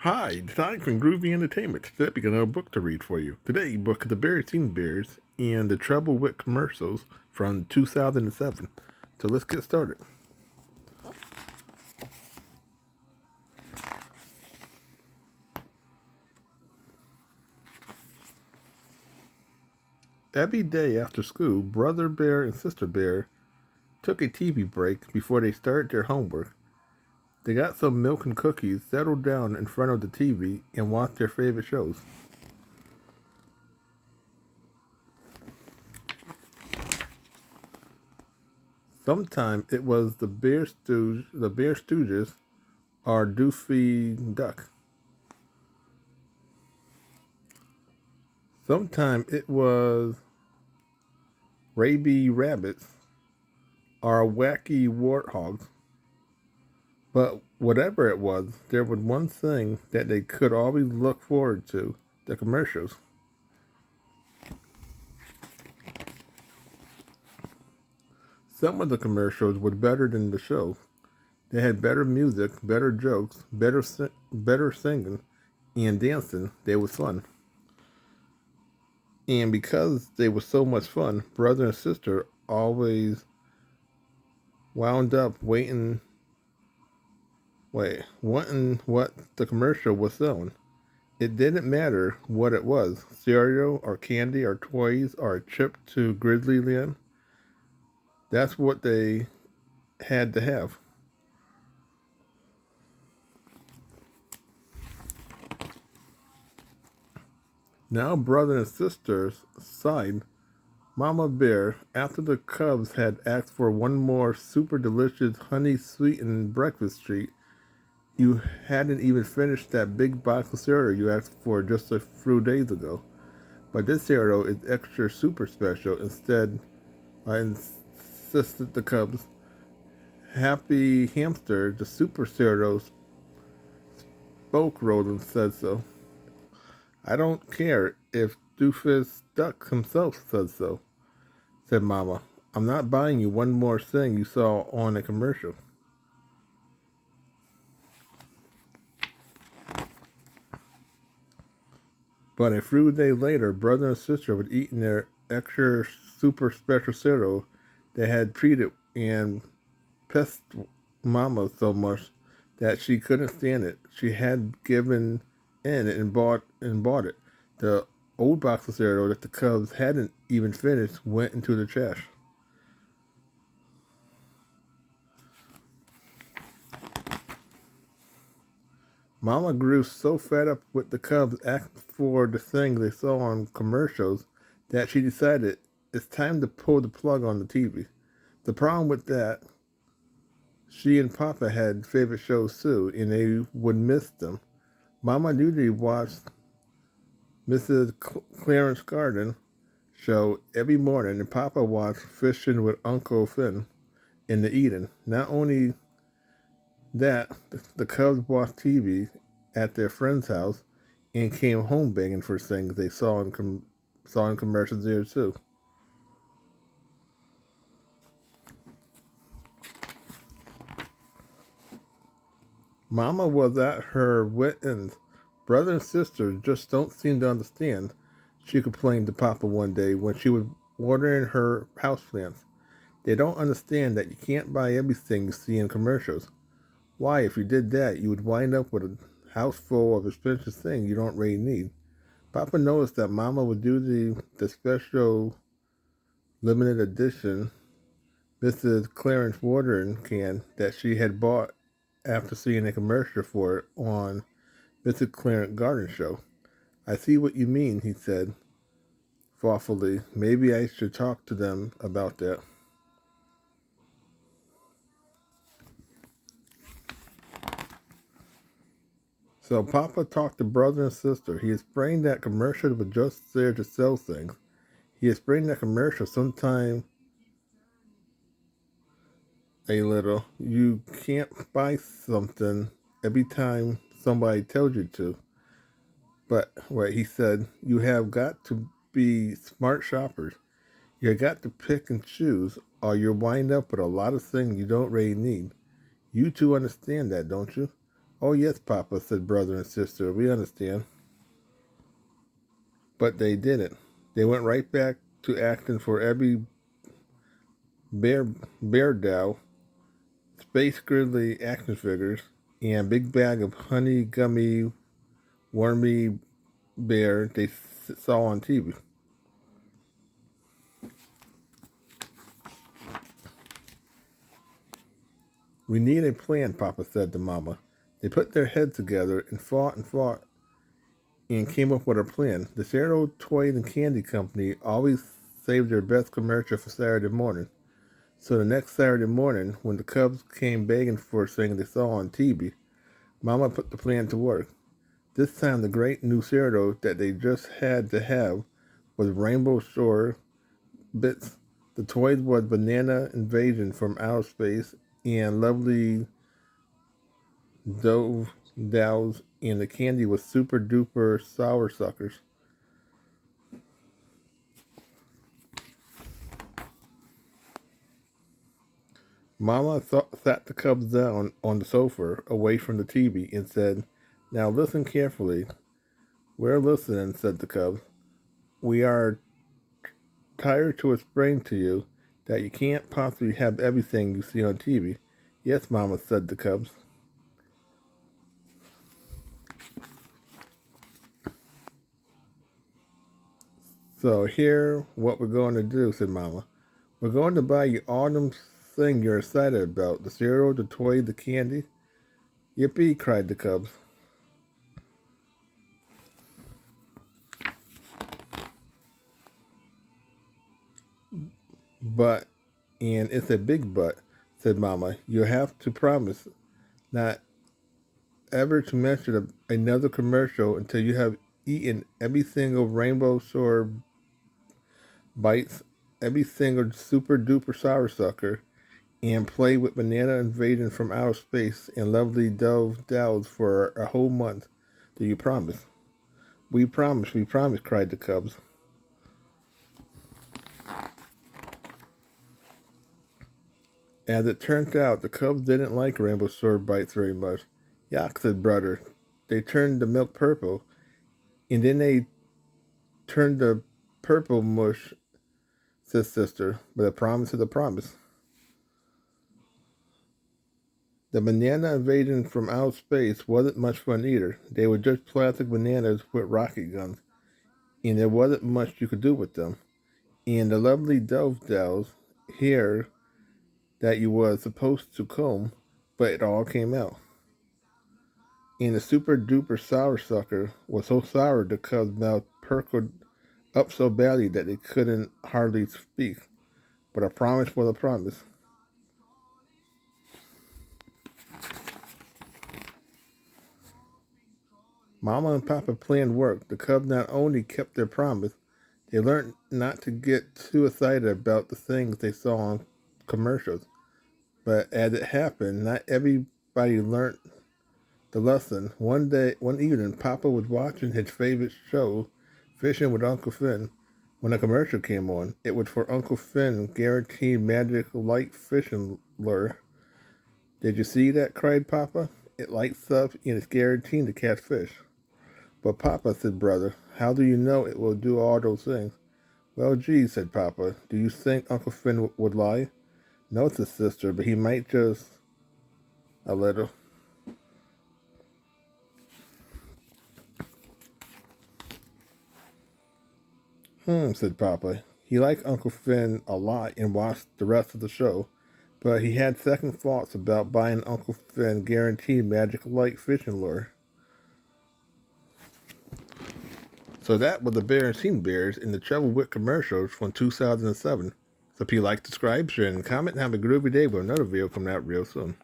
Hi, time for Groovy Entertainment. Today we got a book to read for you. Today, book The Berenstain Bears and the Trouble with Commercials from 2007. So let's get started. Every day after school, Brother Bear and Sister Bear took a TV break before they started their homework. They got some milk and cookies, settled down in front of the TV, and watched their favorite shows. Sometimes it was the Bear Stooges, or Doofy Duck. Sometimes it was Raby Rabbits, or wacky warthogs. But whatever it was, there was one thing that they could always look forward to: the commercials. Some of the commercials were better than the show. They had better music, better jokes, better singing, and dancing. They were fun. And because they were so much fun, brother and sister always wound up wanting what the commercial was selling. It didn't matter what it was: cereal or candy or toys or a trip to Grizzlyland. That's what they had to have. Now, brother and sisters sighed. Mama Bear, after the Cubs had asked for one more super delicious honey sweetened breakfast treat, you hadn't even finished that big box of cereal you asked for just a few days ago. But this cereal is extra super special. Instead, I insisted the Cubs. Happy Hamster, the super cereal, spoke Roland said so. I don't care if Doofus Duck himself says so, said Mama. I'm not buying you one more thing you saw on a commercial. But a few days later, brother and sister were eating their extra super special cereal they had treated and pestered Mama so much that she couldn't stand it. She had given in and bought it. The old box of cereal that the Cubs hadn't even finished went into the trash. Mama grew so fed up with the Cubs asking for the things they saw on commercials that she decided it's time to pull the plug on the TV. The problem with that, she and Papa had favorite shows too, and they would miss them. Mama usually watched Mrs. Clarence Garden show every morning, and Papa watched Fishing with Uncle Finn in the Eden. Not only that, the Cubs watched TV at their friend's house and came home begging for things they saw in commercials there too. Mama was at her wit ends. Brother and sister just don't seem to understand, she complained to Papa one day when she was watering her houseplants. They don't understand that you can't buy everything you see in commercials. Why, if you did that, you would wind up with a house full of expensive things you don't really need. Papa noticed that Mama would do the special limited edition Mrs. Clarence watering can that she had bought after seeing a commercial for it on Mrs. Clarence Garden Show. I see what you mean, he said thoughtfully. Maybe I should talk to them about that. So Papa talked to brother and sister. He explained that commercials were just there to sell things. He explained that commercials sometimes a little. You can't buy something every time somebody tells you to. But what he said, you have got to be smart shoppers. You got to pick and choose, or you'll wind up with a lot of things you don't really need. You two understand that, don't you? "Oh, yes, Papa," said brother and sister. "We understand." But they didn't. They went right back to acting for every bear doll, space grizzly action figures, and big bag of honey gummy wormy bear they saw on TV. "We need a plan," Papa said to Mama. They put their heads together and fought and came up with a plan. The Cereal Toys and Candy Company always saved their best commercial for Saturday morning. So the next Saturday morning, when the Cubs came begging for something they saw on TV, Mama put the plan to work. This time the great new cereal that they just had to have was Rainbow Shore Bits. The toys was Banana Invasion from Outer Space and Lovely Dove Dolls, and the candy was Super Duper Sour Suckers. Mama sat the Cubs down on the sofa away from the TV and said, "Now listen carefully." "We're listening," said the Cubs. "We are tired to explain to you that you can't possibly have everything you see on TV." "Yes, Mama," said the Cubs. "So here, what we're going to do," said Mama. "We're going to buy you all them things you're excited about. The cereal, the toy, the candy." "Yippee," cried the Cubs. "But, and it's a big but," said Mama, "you have to promise not ever to mention another commercial until you have eaten every single Rainbow Shore bites, every single Super Duper Sour Sucker, and play with Banana Invasion from Outer Space and Lovely Dove Dolls for a whole month. Do you promise?" We promise," cried the Cubs. As it turned out, the Cubs didn't like Rainbow Shore bites very much. "Yuck," said brother. "They turned the milk purple, and then they turned the purple mush," said sister. "But a promise is a promise." The Banana Invasion from Outer Space wasn't much fun either. They were just plastic bananas with rocket guns, and there wasn't much you could do with them. And the Lovely Dove Dolls hair that you was supposed to comb, but it all came out. And the Super Duper Sour Sucker was so sour the Cubs' mouth perked up so badly that they couldn't hardly speak. But a promise was a promise. Mama and Papa planned work. The Cubs not only kept their promise, they learned not to get too excited about the things they saw on commercials. But as it happened, not everybody learned the lesson. One evening, Papa was watching his favorite show, Fishing with Uncle Finn, when a commercial came on. It was for Uncle Finn guaranteed magic light fishing lure. "Did you see that?" cried Papa. "It lights up and it's guaranteed to catch fish." "But Papa," said brother, "how do you know it will do all those things?" "Well, gee," said Papa, "do you think Uncle Finn would lie?" "No," said sister, "but he might just a little." Said Papa. He liked Uncle Finn a lot and watched the rest of the show, but he had second thoughts about buying Uncle Finn guaranteed magic light fishing lure. So that was the Berenstain Bears in the Trouble with commercials from 2007. So if you like, subscribe, share, and comment, and have a groovy day with another video coming out real soon.